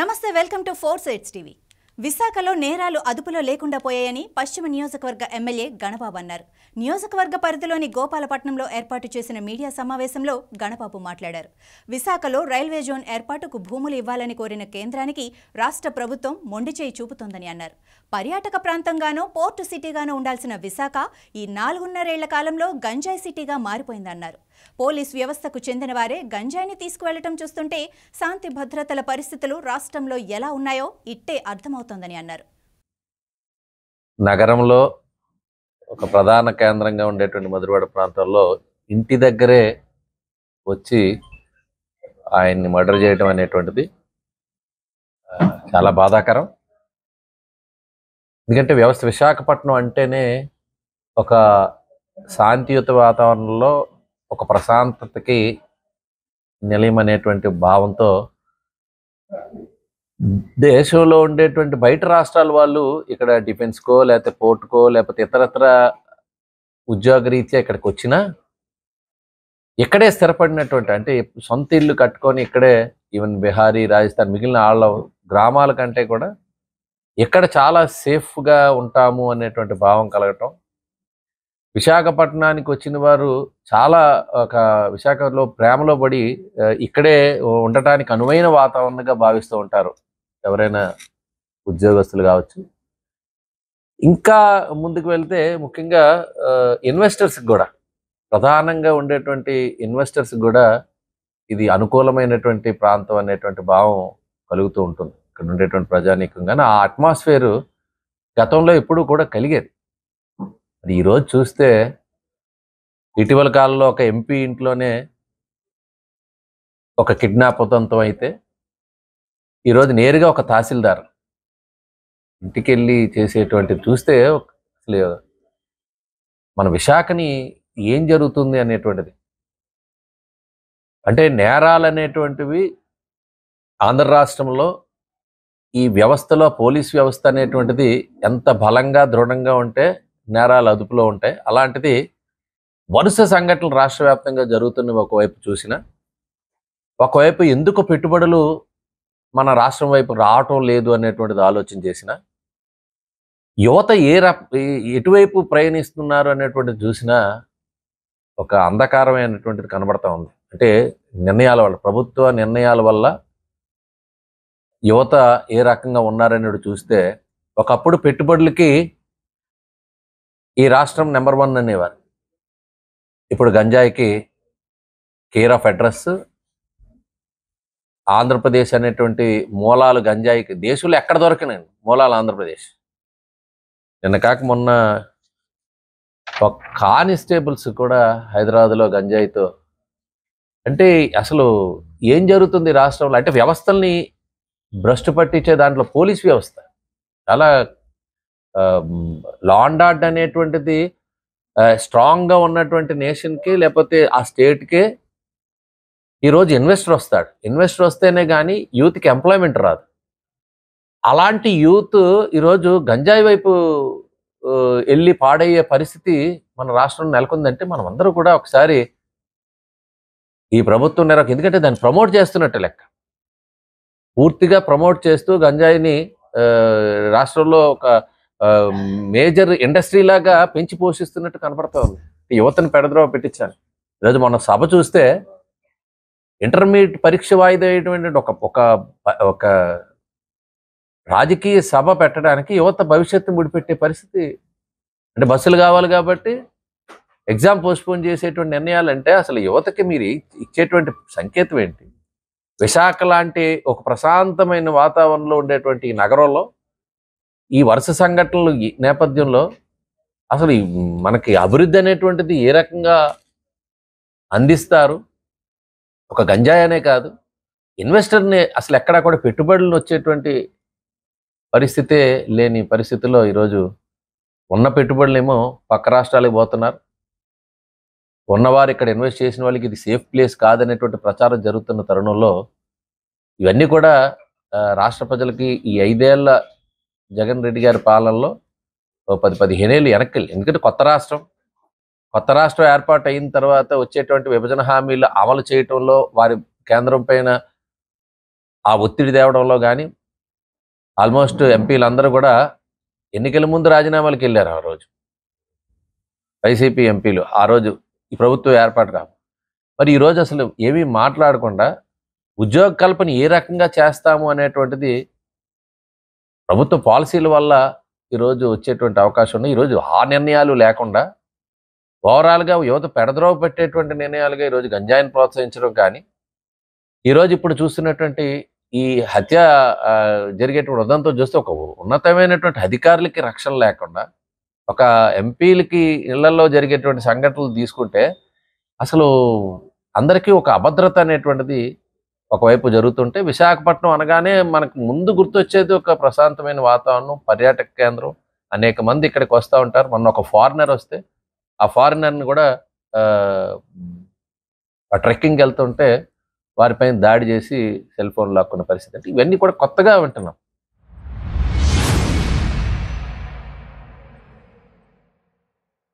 నమస్తే welcome to 4 sides TV. విశాఖలో నేరాలు అదుపులో లేకుండా పోయాయని పశ్చిమ నియోజకవర్గ ఎమ్మెల్యే గణబాబు అన్నారు. నియోజకవర్గ పరిధిలోని గోపాలపట్నంలో ఏర్పాటు చేసిన మీడియా సమావేశంలో గణబాబు మాట్లాడారు. విశాఖలో రైల్వే జోన్ ఏర్పాటుకు భూములు ఇవ్వాలని కోరిన కేంద్రానికి రాష్ట్ర ప్రభుత్వం మొండిచేయి చూపుతోందని అన్నారు. పర్యాటక ప్రాంతంగానో పోర్టు సిటీగానో ఉండాల్సిన విశాఖ ఈ 4.5 ఏళ్ల కాలంలో గంజాయి సిటీగా మారిపోయిందన్నారు. పోలీస్ వ్యవస్థకు చెందిన వారే గంజాయిని తీసుకువెళ్లటం చూస్తుంటే శాంతి భద్రతల పరిస్థితులు రాష్ట్రంలో ఎలా ఉన్నాయో ఇట్టే అర్థమవుతోందని అన్నారు. నగరంలో ఒక ప్రధాన కేంద్రంగా ఉండేటువంటి మధురవాడ ప్రాంతాల్లో ఇంటి దగ్గరే వచ్చి ఆయన్ని మర్డర్ చేయడం అనేటువంటిది చాలా బాధాకరం. ఎందుకంటే విశాఖపట్నం అంటేనే ఒక శాంతియుత వాతావరణంలో ఒక ప్రశాంతతకి నిలయం అనేటువంటి భావంతో దేశంలో ఉండేటువంటి బయట రాష్ట్రాల వాళ్ళు ఇక్కడ డిఫెన్స్కో లేకపోతే పోర్టుకో లేకపోతే ఇతరత్ర ఉద్యోగరీత్యా ఇక్కడికి వచ్చినా ఇక్కడే స్థిరపడినటువంటి అంటే సొంత ఇల్లు కట్టుకొని ఇక్కడే ఈవెన్ బిహారీ రాజస్థాన్ మిగిలిన వాళ్ళ గ్రామాల కంటే కూడా ఇక్కడ చాలా సేఫ్గా ఉంటాము అనేటువంటి భావం కలగటం, విశాఖపట్నానికి వచ్చిన వారు చాలా ఒక విశాఖలో ప్రేమలో పడి ఇక్కడే ఉండటానికి అనువైన వాతావరణంగా భావిస్తూ ఉంటారు ఎవరైనా ఉద్యోగస్తులు కావచ్చు. ఇంకా ముందుకు వెళ్తే ముఖ్యంగా ఇన్వెస్టర్స్కి కూడా ప్రధానంగా ఉండేటువంటి ఇన్వెస్టర్స్కి కూడా ఇది అనుకూలమైనటువంటి ప్రాంతం అనేటువంటి భావం కలుగుతూ ఉంటుంది ఇక్కడ ఉండేటువంటి ప్రజానీకంగానే. ఆ అట్మాస్ఫియర్ గతంలో ఎప్పుడూ కూడా కలిగేది. మరి ఈరోజు చూస్తే ఇటీవల కాలంలో ఒక ఎంపీ ఇంట్లోనే ఒక కిడ్నాప్ ఉదంతం అయితే ఈరోజు నేరుగా ఒక తహసీల్దార్ ఇంటికి వెళ్ళి చేసేటువంటి చూస్తే అసలు మన విశాఖని ఏం జరుగుతుంది అనేటువంటిది. అంటే నేరాలు అనేటువంటివి ఆంధ్ర రాష్ట్రంలో ఈ వ్యవస్థలో పోలీస్ వ్యవస్థ అనేటువంటిది ఎంత బలంగా దృఢంగా ఉంటే నేరాలు అదుపులో ఉంటాయి. అలాంటిది వరుస సంఘటనలు రాష్ట్ర వ్యాప్తంగా జరుగుతున్నవి ఒకవైపు చూసినా, ఒకవైపు ఎందుకు పెట్టుబడులు మన రాష్ట్రం వైపు రావటం లేదు అనేటువంటిది ఆలోచన చేసిన, యువత ఎటువైపు ప్రయాణిస్తున్నారు అనేటువంటిది చూసినా ఒక అంధకారమైనటువంటిది కనబడతా ఉంది. అంటే నిర్ణయాల వల్ల, ప్రభుత్వ నిర్ణయాల వల్ల యువత ఏ రకంగా ఉన్నారనేది చూస్తే ఒకప్పుడు పెట్టుబడులకి ఈ రాష్ట్రం నెంబర్ 1 అనేవారు. ఇప్పుడు గంజాయికి కేర్ ఆఫ్ అడ్రస్ ఆంధ్రప్రదేశ్ అనేటువంటి మూలాలు గంజాయికి దేశంలో ఎక్కడ దొరకనండి మూలాలు ఆంధ్రప్రదేశ్. నిన్న కాక మొన్న ఒక కానిస్టేబుల్స్ కూడా హైదరాబాద్లో గంజాయితో, అంటే అసలు ఏం జరుగుతుంది రాష్ట్రంలో అంటే వ్యవస్థల్ని భ్రష్టు పట్టించే దాంట్లో పోలీస్ వ్యవస్థ చాలా లా అండ్ ఆర్డర్ అనేటువంటిది స్ట్రాంగ్గా ఉన్నటువంటి నేషన్కి లేకపోతే ఆ స్టేట్కే ఈరోజు ఇన్వెస్టర్ వస్తాడు. ఇన్వెస్టర్ వస్తేనే కానీ యూత్కి ఎంప్లాయ్మెంట్ రాదు. అలాంటి యూత్ ఈరోజు గంజాయి వైపు వెళ్ళి పాడయ్యే పరిస్థితి మన రాష్ట్రంలో నెలకొందంటే మనం అందరూ కూడా ఒకసారి ఈ ప్రభుత్వం ఎందుకంటే దాన్ని ప్రమోట్ చేస్తున్నట్టు లెక్క, పూర్తిగా ప్రమోట్ చేస్తూ గంజాయిని రాష్ట్రంలో ఒక మేజర్ ఇండస్ట్రీ లాగా పెంచి పోషిస్తున్నట్టు కనపడతా ఉంది. యువతను పెడద్రోవ పెట్టించాను. ఈరోజు మన సభ చూస్తే ఇంటర్మీడియట్ పరీక్ష వాయిదా అయ్యేటువంటి ఒక రాజకీయ సభ పెట్టడానికి యువత భవిష్యత్తు ముడిపెట్టే పరిస్థితి. అంటే బస్సులు కావాలి కాబట్టి ఎగ్జామ్ పోస్ట్పోన్ చేసేటువంటి నిర్ణయాలు అంటే అసలు యువతకి మీరు ఇచ్చేటువంటి సంకేతం ఏంటి? విశాఖ లాంటి ఒక ప్రశాంతమైన వాతావరణంలో ఉండేటువంటి ఈ నగరంలో ఈ వరుస సంఘటనలు నేపథ్యంలో అసలు మనకి అభివృద్ధి అనేటువంటిది ఏ రకంగా అందిస్తారు? ఒక గంజాయి అనే కాదు, ఇన్వెస్టర్ని అసలు ఎక్కడా కూడా పెట్టుబడులను వచ్చేటువంటి పరిస్థితే లేని పరిస్థితుల్లో ఈరోజు ఉన్న పెట్టుబడులేమో పక్క రాష్ట్రాలకు పోతున్నారు. ఉన్నవారు ఇక్కడ ఇన్వెస్ట్ చేసిన వాళ్ళకి ఇది సేఫ్ ప్లేస్ కాదనేటువంటి ప్రచారం జరుగుతున్న తరుణంలో ఇవన్నీ కూడా రాష్ట్ర ప్రజలకి ఈ 5 ఏళ్ల జగన్ రెడ్డి గారి పాలనలో 10-15 ఏళ్ళు వెనక్కి. ఎందుకంటే కొత్త రాష్ట్రం ఏర్పాటు అయిన తర్వాత వచ్చేటువంటి విభజన హామీలు అమలు చేయటంలో వారి కేంద్రం పైన ఆ ఒత్తిడి తేవడంలో కానీ ఆల్మోస్ట్ ఎంపీలందరూ కూడా ఎన్నికల ముందు రాజీనామాలకు వెళ్ళారు. ఆ రోజు వైసీపీ ఎంపీలు ఆ రోజు ఈ ప్రభుత్వం ఏర్పాటు రా మరి ఈరోజు అసలు ఏమీ మాట్లాడకుండా ఉద్యోగ కల్పన ఏ రకంగా చేస్తాము అనేటువంటిది ప్రభుత్వ పాలసీల వల్ల ఈరోజు వచ్చేటువంటి అవకాశం ఉంది. ఈరోజు ఆ నిర్ణయాలు లేకుండా ఓవరాల్గా యువత పెడద్రోవ పెట్టేటువంటి నిర్ణయాలుగా ఈరోజు గంజాయిని ప్రోత్సహించడం కానీ, ఈరోజు ఇప్పుడు చూస్తున్నటువంటి ఈ హత్య జరిగేటువంటి ఉదంతం చూస్తే ఒక ఉన్నతమైనటువంటి అధికారులకి రక్షణ లేకుండా ఒక ఎంపీలకి ఇళ్లలో జరిగేటువంటి సంఘటనలు తీసుకుంటే అసలు అందరికీ ఒక అభద్రత అనేటువంటిది ఒకవైపు జరుగుతుంటే, విశాఖపట్నం అనగానే మనకు ముందు గుర్తొచ్చేది ఒక ప్రశాంతమైన వాతావరణం, పర్యాటక కేంద్రం, అనేక మంది ఇక్కడికి వస్తూ ఉంటారు. మొన్న ఒక ఫారినర్ వస్తే ఆ ఫారినర్ని కూడా ట్రెక్కింగ్కి వెళ్తుంటే వారిపైన దాడి చేసి సెల్ ఫోన్ లాక్కున్న పరిస్థితి. అంటే ఇవన్నీ కూడా కొత్తగా వింటున్నాం.